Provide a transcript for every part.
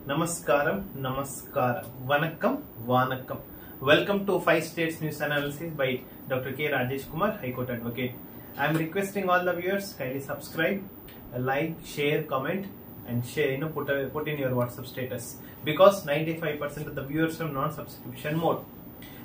Namaskaram, Namaskaram, Vanakkam, Vanakkam. Welcome to 5 States News Analysis by Dr. K. Rajesh Kumar, High Court Advocate. I am requesting all the viewers kindly subscribe, like, share, comment, and share. Put in your WhatsApp status because 95% of the viewers are non-subscription mode.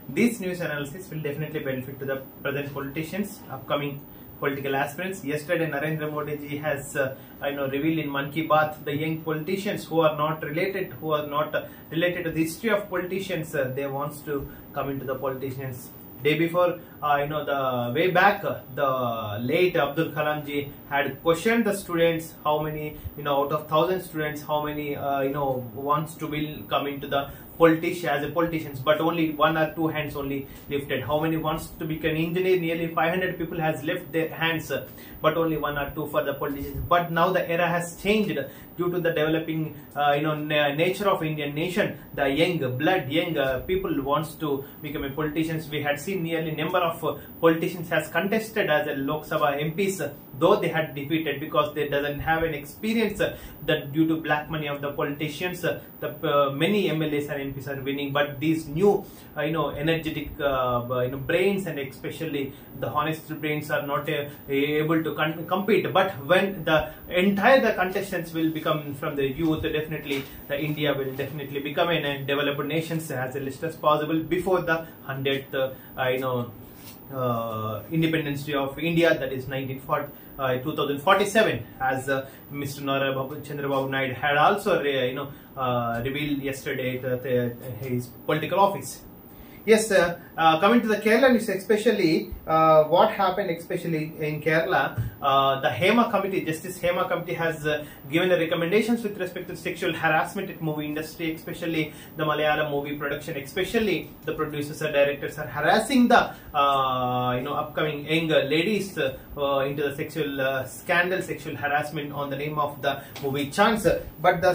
This news analysis will definitely benefit to the present politicians, upcoming political aspirants. Yesterday, Narendra Modi ji has revealed in Man Ki Baat the young politicians who are not related to the history of politicians. They wants to come into the politicians. Day before, the way back, the late Abdul Kalam ji had questioned the students how many, out of 1,000 students, how many, wants to will come into the politicians, but only 1 or 2 hands only lifted. How many wants to become an engineer? Nearly 500 people has left their hands, but only 1 or 2 for the politicians. But now the era has changed due to the developing, nature of Indian nation. The young people wants to become a politicians. We had seen nearly number of politicians has contested as a Lok Sabha MPs, though they had defeated because they doesn't have an experience that due to black money of the politicians, the many MLAs and MPs are winning. But these new, energetic, brains and especially the honest brains are not able to compete. But when the contestants will become from the youth, definitely the India will definitely become a developed nation as early as possible before the 100th, Independence Day of India, that is 2047, as Mr. Chandrababu Naidu had also revealed yesterday his political office. Yes, coming to the Kerala news, especially what happened especially in Kerala, the Hema Committee, Justice Hema Committee has given the recommendations with respect to sexual harassment in movie industry, especially the Malayalam movie production, especially the producers and directors are harassing the upcoming young ladies into the sexual scandal, sexual harassment on the name of the movie Chance. But the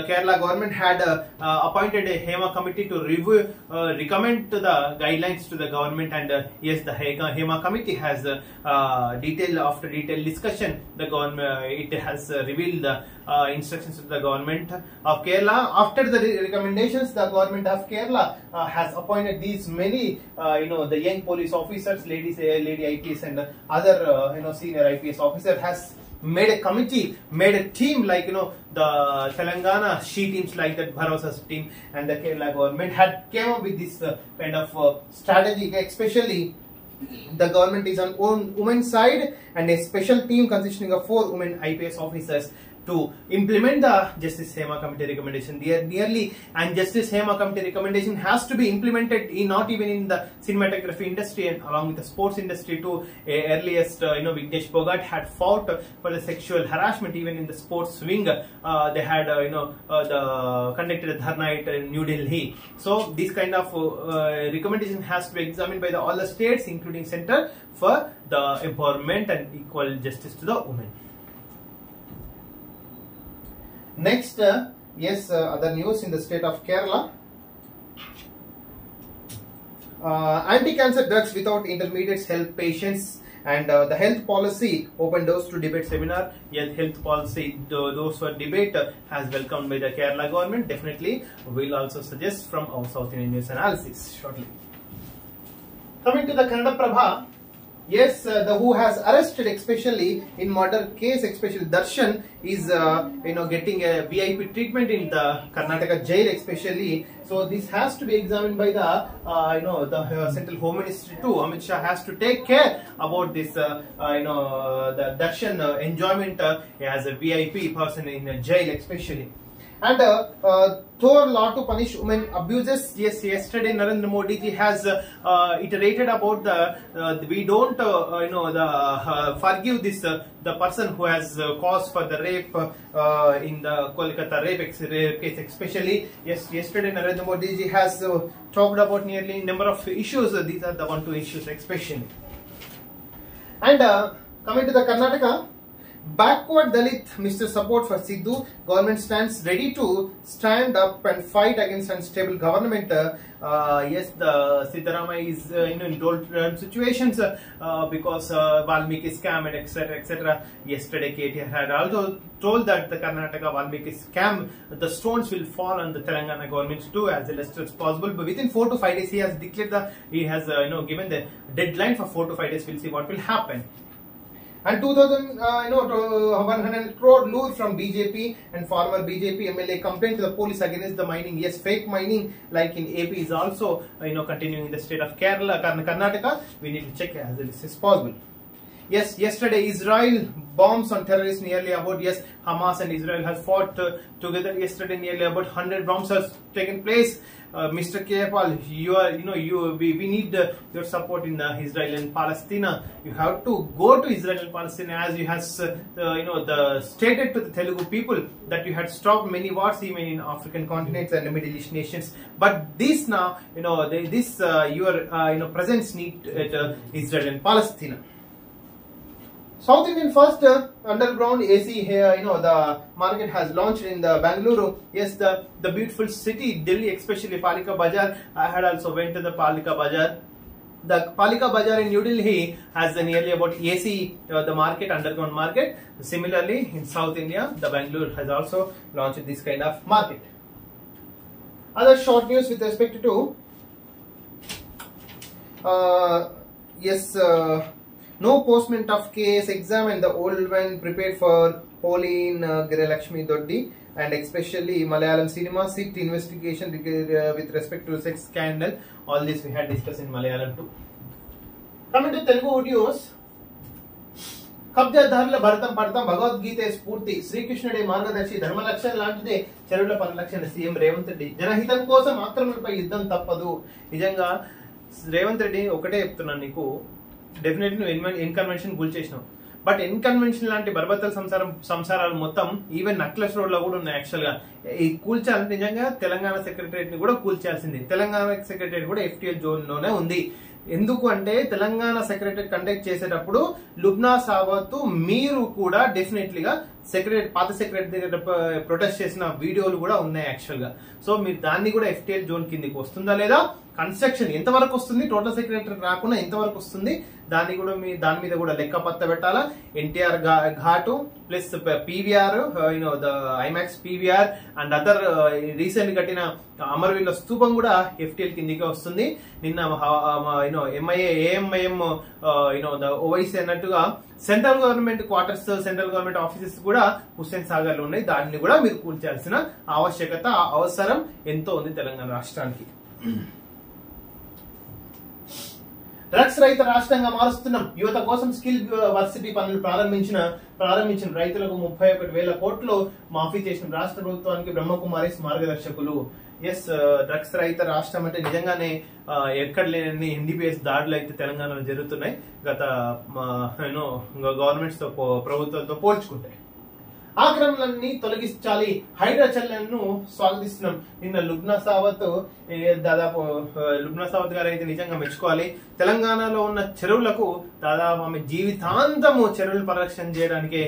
Kerala government had appointed a Hema Committee to review, recommend to the guidelines to the government, and yes, the Hema Committee has after detailed discussion, the government it has revealed the instructions to the government of Kerala. After the recommendations, the government of Kerala has appointed these many the young police officers, lady IPS and other senior IPS officer has made a committee, made a team like the Telangana she teams like that Bharosa's team, and the Kerala government had came up with this kind of strategy. Especially the government is on women's side, and a special team consisting of 4 women IPS officers to implement the Justice Hema Committee recommendation. And Justice Hema Committee recommendation has to be implemented not even in the cinematography industry and along with the sports industry too. Earliest, Vignesh Bogart had fought for the sexual harassment even in the sports wing. They had, conducted a dharna in New Delhi. So this kind of recommendation has to be examined by all the states, including center, for the empowerment and equal justice to the women. Next, other news in the state of Kerala. Anti-cancer drugs without intermediates help patients, and the health policy open doors to debate seminar. Health policy, those for debate has welcomed by the Kerala government. Definitely, we'll also suggest from our South Indian news analysis shortly. Coming to the Kannada Prabha. Yes, the who has arrested, especially in murder case, especially Darshan is getting a VIP treatment in the Karnataka jail, especially. So this has to be examined by the the Central Home Ministry too. Amit Shah has to take care about this the Darshan enjoyment as a VIP person in a jail, especially. And Thor law to punish women abuses. Yes, yesterday Narendra Modi ji has iterated about the we don't forgive this the person who has caused for the rape in the Kolkata rape case, especially. Yes, yesterday Narendra Modi ji has talked about nearly number of issues. These are the 1-2 issues, especially. And coming to the Karnataka. Backward Dalit, Mr. Support for Sidhu. Government stands ready to stand up and fight against unstable government. Yes, the Siddaramaiah is in doldrum situations because Valmiki scam and etc. Yesterday, KTR had also told that the Karnataka Valmiki scam, the stones will fall on the Telangana government too as less as possible. But within 4 to 5 days, he has declared he has given the deadline for 4 to 5 days. We'll see what will happen. And 100 crore lure from BJP and former BJP MLA complained to the police against the mining. Yes, fake mining like in AP is also continuing in the state of Kerala, Karnataka. We need to check as this is possible. Yes, yesterday Israel bombs on terrorists nearly about, yes, Hamas and Israel has fought together yesterday. Nearly about 100 bombs has taken place. Mr. Kepal, we need your support in Israel and Palestine. You have to go to Israel and Palestine as you has stated to the Telugu people that you had stopped many wars even in African continents and the Middle East nations. But this now, your presence need at Israel and Palestine. South Indian first underground AC here, the market has launched in the Bangalore. Yes, the beautiful city, Delhi, especially Palika Bazaar. I had also went to the Palika Bazaar. The Palika Bazaar in New Delhi has nearly about AC, the market, underground market. Similarly, in South India, the Bangalore has also launched this kind of market. Other short news with respect to, no postment of case exam and the old one prepared for Pauline Giralakshmi Doddi and especially Malayalam cinema seat investigation with respect to sex scandal. All this we had discussed in Malayalam too. Coming to Telugu audios. కబ్జాదారుల భరతం పడతాం భగవద్గీత స్ఫూర్తి శ్రీకృష్ణుడే మార్గదర్శి ధర్మలక్ష్యం లాంటిదే చెరువుల పరిరక్షణ CM Revanth Reddy జనహితం కోసం ఆక్రమణపై యుద్ధం తప్పదు. నిజంగా రేవంత్ రెడ్డి ఒకటే చెప్తున్నాను నీకు, డెఫినెట్లీ నువ్వు ఇన్కన్వెన్షన్ గుల్ చేసినావు. బట్ ఇన్కన్వెన్షన్ లాంటి బర్బత్తల సంసారాలు మొత్తం ఈవెన్ నక్లెస్ రోడ్ లో కూడా ఉన్నాయి. యాక్చువల్ గా ఈ కూల్చాలంటే నిజంగా తెలంగాణ సెక్రటరియట్ ని కూడా కూల్చాల్సింది. తెలంగాణ సెక్రటరియట్ కూడా FTL జోన్ లోనే ఉంది. ఎందుకు అంటే తెలంగాణ సెక్రటరీ కండక్ట్ చేసేటప్పుడు లుబ్నా సావత్ మీరు కూడా డెఫినెట్లీగా సెక్రటరీ పాత సెక్రటరీ దగ్గర ప్రొటెస్ట్ చేసిన వీడియోలు కూడా ఉన్నాయి యాక్చువల్ గా. సో మీరు దాన్ని కూడా FTL జోన్ కిందకి వస్తుందా లేదా, కన్స్ట్రక్షన్ ఎంతవరకు వస్తుంది, టోటల్ సెక్రటరీ రాకుండా ఎంతవరకు వస్తుంది, దాని మీద కూడా లెక్క పత్త పెట్టాలా. ఎన్టీఆర్ ఘాటు plus PVR, the IMAX PVR and other recent కట్టిన అమరవీళ్ళ స్తూపం కూడా FTL కిందికి వస్తుంది. నిన్న AMIM ద ఓవైసీ అన్నట్టుగా central government quarters, central government offices కూడా హుస్సేన్ సాగర్ లో ఉన్నాయి. దాన్ని కూడా మీరు కూల్చాల్సిన ఆవశ్యకత, అవసరం ఎంతో ఉంది తెలంగాణ రాష్ట్రానికి. డ్రగ్స్ రహిత రాష్ట్రంగా మారుస్తున్నాం. యువత కోసం స్కిల్ వర్సిటీ పనులు ప్రారంభించిన రైతులకు 31,000 కోట్లు మాఫీ చేసిన రాష్ట్ర ప్రభుత్వానికి బ్రహ్మకుమారిస్ మార్గదర్శకులు. ఎస్, డ్రగ్స్ రహిత రాష్ట్రం అంటే నిజంగానే ఎక్కడ లేని NDPS దాడులు అయితే తెలంగాణలో జరుగుతున్నాయి గత గవర్నమెంట్స్ తో, ప్రభుత్వంతో పోల్చుకుంటే. ఆక్రమణలన్నీ తొలగించాలి, హైడ్రా చర్యలను స్వాగతిస్తున్నాం. నిన్న లుబ్నా సావత్ గారు అయితే నిజంగా మెచ్చుకోవాలి. తెలంగాణలో ఉన్న చెరువులకు దాదాపు ఆమె జీవితాంతము చెరువులు పరిరక్షణ చేయడానికి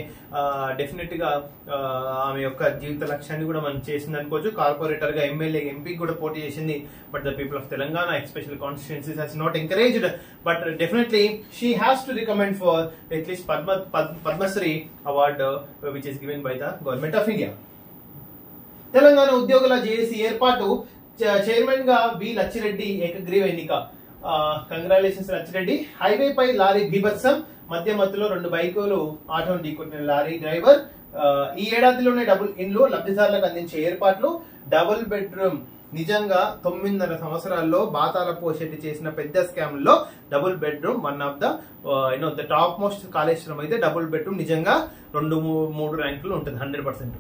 డెఫినెట్ గా ఆమె యొక్క జీవిత లక్ష్యాన్ని కూడా మనం చేసింది అనుకోవచ్చు. కార్పొరేటర్ గా MLA, MP కూడా పోటీ చేసింది. But the people of Telangana especial constituencies has not encouraged, but definitely she has to recommend for at least Padmasri award which is given by the government of India. Telangana ఉద్యోగుల JAC ఏర్పాటు, chairman గా వి లచ్చిరెడ్డి ఏకగ్రీవ ఎన్నిక. Congratulations Lachireddy. Highway పై lorry బీభత్సం, మధ్యలో 2 బైకులు ఆటోను ఢీకొట్టిన lorry driver. ఈ ఏడాదిలోనే డబుల్ ఇండ్లు లబ్ధిదారులకు అందించే ఏర్పాట్లు. డబుల్ బెడ్రూమ్ నిజంగా 9.5 సంవత్సరాల్లో బాతాల పోషెట్టి చేసిన పెద్ద స్కామ్ లో double bedroom one of the the top most. Kaleshwaram అయితే డబుల్ బెడ్రూమ్ నిజంగా 2-3 ర్యాంకులు ఉంటుంది 100%.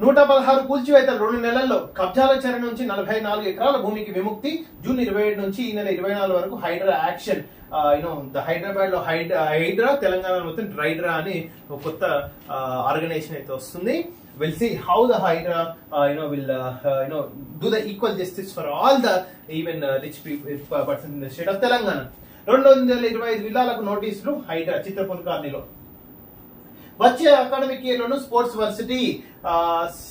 116 కూల్చివేతలు 2 నెలల్లో. కబ్జాల చెర నుంచి 44 ఎకరాల భూమికి విముక్తి. జూన్ 27 నుంచి ఈ నెల 24 వరకు హైడ్రా యాక్షన్. హైదరాబాద్ లో హైడ్రా, తెలంగాణ మొత్తం డ్రైడ్రా అని ఒక కొత్త ఆర్గనైజేషన్ అయితే వస్తుంది. We'll see how the Hydra, will do the equal justice for all the even rich people, persons in the state of Telangana. 225 విల్లాలకు నోటీసులు హైదరాబాద్ చిత్రపూర్ కాలనీలో. వచ్చే అకాడమిక్ ఇయర్ లోను స్పోర్ట్స్ వర్సిటీ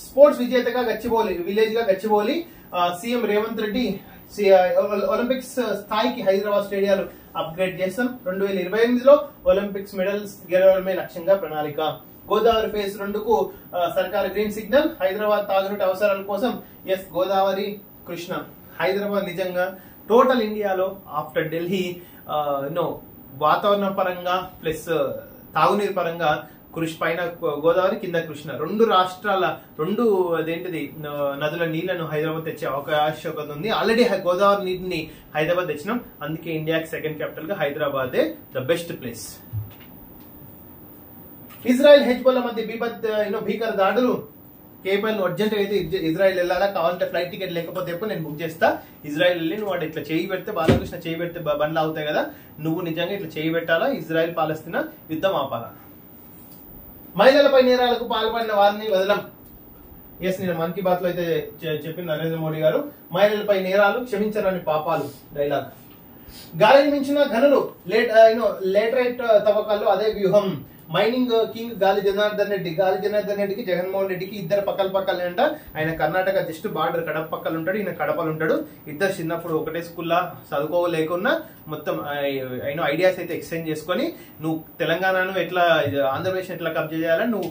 స్పోర్ట్స్ విజేతగా గచ్చిబౌలి సీఎం రేవంత్ రెడ్డి ఒలింపిక్స్ స్థాయికి హైదరాబాద్ స్టేడియాలు అప్గ్రేడ్ చేస్తాం. 2028లో Olympics medals గెలవడమే లక్ష్యంగా ప్రణాళిక. Godavari phase 2కు సర్కార్ green signal. Hyderabad తాగునీటి అవసరాల కోసం గోదావరి కృష్ణ. హైదరాబాద్ నిజంగా టోటల్ ఇండియాలో ఆఫ్టర్ ఢిల్లీ వాతావరణ పరంగా ప్లస్ తాగునీరు పరంగా పైన గోదావరి కింద కృష్ణ 2 రాష్ట్రాల 2 నదుల నీళ్లను హైదరాబాద్ తెచ్చే ఆవశ్యకత ఉంది. ఆల్రెడీ గోదావరి నీటిని హైదరాబాద్ తెచ్చినాం. అందుకే ఇండియాకి సెకండ్ క్యాపిటల్ గా హైదరాబాదే the best place. Israel Hezbollah మధ్య భీకర దాడులు. కేపల్ అర్జెంట్ అయితే ఇజ్రాయెల్ వెళ్ళాలా, కావాలంటే ఫ్లైట్ టికెట్ లేకపోతే ఎప్పుడు నేను బుక్ చేస్తా. ఇజ్రాయెల్ వెళ్ళి నువ్వు ఇట్లా చేయి పెడితే బాలకృష్ణ చేయి పెడితే బండ్లు అవుతాయి కదా, నువ్వు నిజంగా ఇట్లా చేయి పెట్టాలా, ఇజ్రాయెల్ పాలస్తీనా యుద్ధం ఆపాలా. మహిళలపై నేరాలకు పాల్పడిన వారిని వదలం. నేను మన్ కీ బాత్ లో అయితే చెప్పింది నరేంద్ర మోడీ గారు. మహిళలపై నేరాలు క్షమించరాని పాపాలు డైలాగ్. గాలిని మించిన ఘనులు లేటరైట్ తవ్వకాల్లో అదే వ్యూహం. మైనింగ్ కింగ్ గాలి జనార్దన్ రెడ్డికి జగన్మోహన్ రెడ్డికి ఇద్దరు పక్కలే అంట. ఆయన కర్ణాటక జస్ట్ బార్డర్ కడప పక్కలు ఉంటాడు, ఈయన కడపలు ఉంటాడు. ఇద్దరు చిన్నప్పుడు ఒకటే స్కూల్లో చదువుకోలేకున్నా మొత్తం ఐడియాస్ అయితే ఎక్స్చేంజ్ చేసుకొని నువ్వు తెలంగాణను ఎట్లా ఆంధ్రప్రదేశ్ ఎట్లా కబ్జా చేయాలా, నువ్వు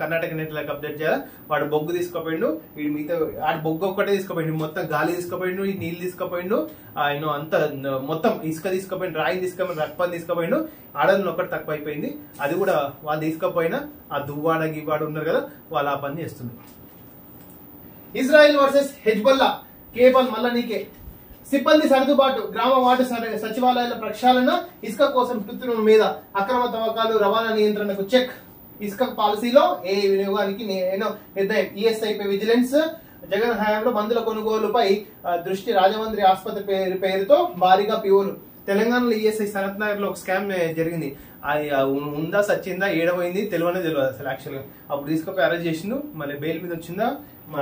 కర్ణాటకని ఎట్లా కబ్జా చేయాలా. వాడు బొగ్గు తీసుకుపోయిండు, వీడి మిగతా ఆడు బొగ్గు ఒక్కటే తీసుకుపోయిండు, మొత్తం గాలి తీసుకుపోయిండు, ఈ నీళ్ళు తీసుకుపోయిండు, అంత మొత్తం ఇసుక తీసుకుపోయిండు, రాయి తీసుకుపోయిండు, రక్పని తీసుకుపోయిండు. ఆడలను ఒక్కటి తక్కువ అయిపోయింది. అది కూడా వాళ్ళు తీసుకపోయినా ఆ దువ్వాడ గివ్వాడు ఉన్నారు కదా, వాళ్ళు ఆ పని చేస్తున్నారు. Israel versus Hezbollah. కేవల్ మల్ల నీకే. సిబ్బంది సర్దుబాటు. గ్రామ వార్డు సచివాలయాల ప్రక్షాళన. ఇసుక కోసం కృత్రిమ మీద అక్రమ తవ్వకాలు, రవాణా నియంత్రణకు చెక్. ఇసుక పాలసీలో ఏ వినియోగానికి నిర్ణయం. ఈఎస్ఐపై విజిలెన్స్. జగన్ హయాంలో మందుల కొనుగోలుపై దృష్టి. రాజమండ్రి ఆసుపత్రి పేరుతో భారీగా పిఓలు. తెలంగాణలో ఈఎస్ఐ సనత్ నగర్ లో ఒక స్కామ్ జరిగింది. అది ఉందా సచ్చిందా ఏడపోయింది తెలియనే తెలియదు అసలు. యాక్చువల్ గా అప్పుడు తీసుకుపోయి అరెస్ట్ చేసిండు, మళ్ళీ బెయిల్ మీద వచ్చిందా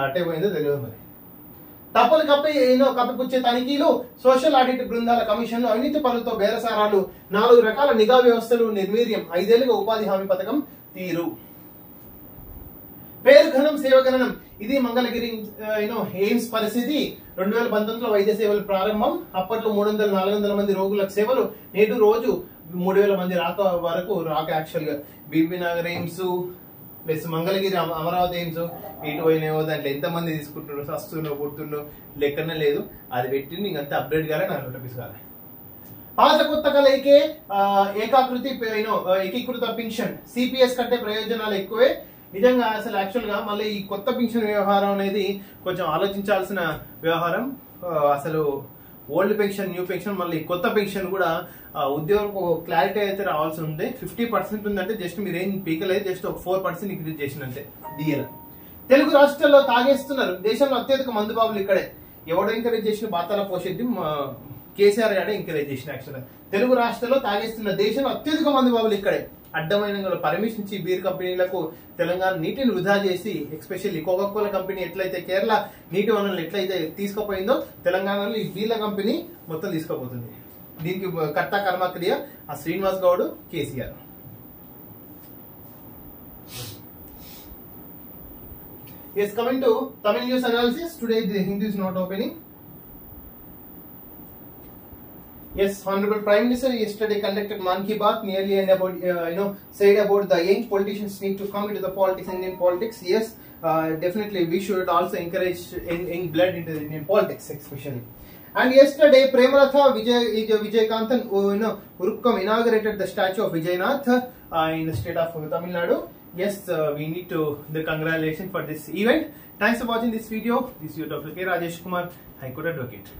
అట్టే పోయిందో తెలియదు. మరి తప్పులు కప్పిపుచ్చే తనిఖీలు. సోషల్ ఆడిట్ బృందాల కమిషన్లు. అవినీతి పనులతో బేరసారాలు. 4 రకాల నిఘా వ్యవస్థలు నిర్వీర్యం. 5 ఏళ్లుగా ఉపాధి హామీ పథకం తీరు. పేరు ఘనం సేవ గణనం. ఇది మంగళగిరి ఎయిమ్స్ పరిస్థితి. 2019లో వైద్య సేవలు ప్రారంభం. అప్పట్లో 300-400 మంది రోగులకు సేవలు. నేడు రోజు 3000 మంది వరకు యాక్చువల్ గా Bibi Nagar AIIMS plus Mangalagiri Amaravati AIIMS ఇటు పోయినాయో దాంట్లో ఎంత మంది తీసుకుంటున్నారు, సస్తుండో పుడుతుండో లెక్కనే లేదు. అది పెట్టింది ఇంకంతా అప్డేట్ కాలే, 40 రూపీస్ కాలే. పాత కొత్త కలయికే. ఏకీకృత పింఛన్. సిపిఎస్ కంటే ప్రయోజనాలు ఎక్కువే. నిజంగా అసలు యాక్చువల్ గా మళ్ళీ ఈ కొత్త పింఛన్ వ్యవహారం అనేది కొంచెం ఆలోచించాల్సిన వ్యవహారం. అసలు ఓల్డ్ పెన్షన్, న్యూ పెన్షన్, మళ్ళీ కొత్త పెన్షన్ కూడా ఉద్యోగం క్లారిటీ అయితే రావాల్సి ఉంది. 50% ఉందంటే జస్ట్ మీరేం పీకలేదు, జస్ట్ ఒక 4% ఇంక్రీజ్ చేసినంతే డిఎల్. తెలుగు రాష్ట్రాల్లో తాగేస్తున్నారు. దేశంలో అత్యధిక మందు బాబులు ఇక్కడే. ఎవడో ఎంకరేజ్ చేసిన బాతాల పోషెడ్డి కేసీఆర్ గారే ఎంకరేజ్ చేసిన. యాక్చువల్ తెలుగు రాష్ట్రాల్లో తాగేస్తున్న దేశంలో అత్యధిక మందు బాబులు ఇక్కడే. అడ్డమైన పర్మిషన్ ఇచ్చి బీర్ కంపెనీలకు తెలంగాణ నీటిని వృధా చేసి, ఎస్పెషల్లీ కోకాకోలా కంపెనీ ఎట్లయితే కేరళ నీటి వనరులు ఎట్లయితే తీసుకుపోయిందో తెలంగాణలో ఈ బీర్ల కంపెనీ మొత్తం తీసుకుపోతుంది. దీనికి కర్త కర్మక్రియ ఆ Srinivas Goud, KCR. Yes, coming to Tamil news analysis. Today the Hindu is not opening. Yes, Honorable Prime Minister yesterday conducted Man Ki Baat nearly and about said about the young politicians need to come into the politics, Indian politics. Yes, definitely we should also encourage young blood into the Indian politics, especially. And yesterday Premaratha Vijaykantan Urukkam inaugurated the statue of Vijayanath in the state of Tamil Nadu. Yes, we need to the congratulations for this event. Thanks for watching this video. This is your Dr. K. Rajesh Kumar, High Court Advocate.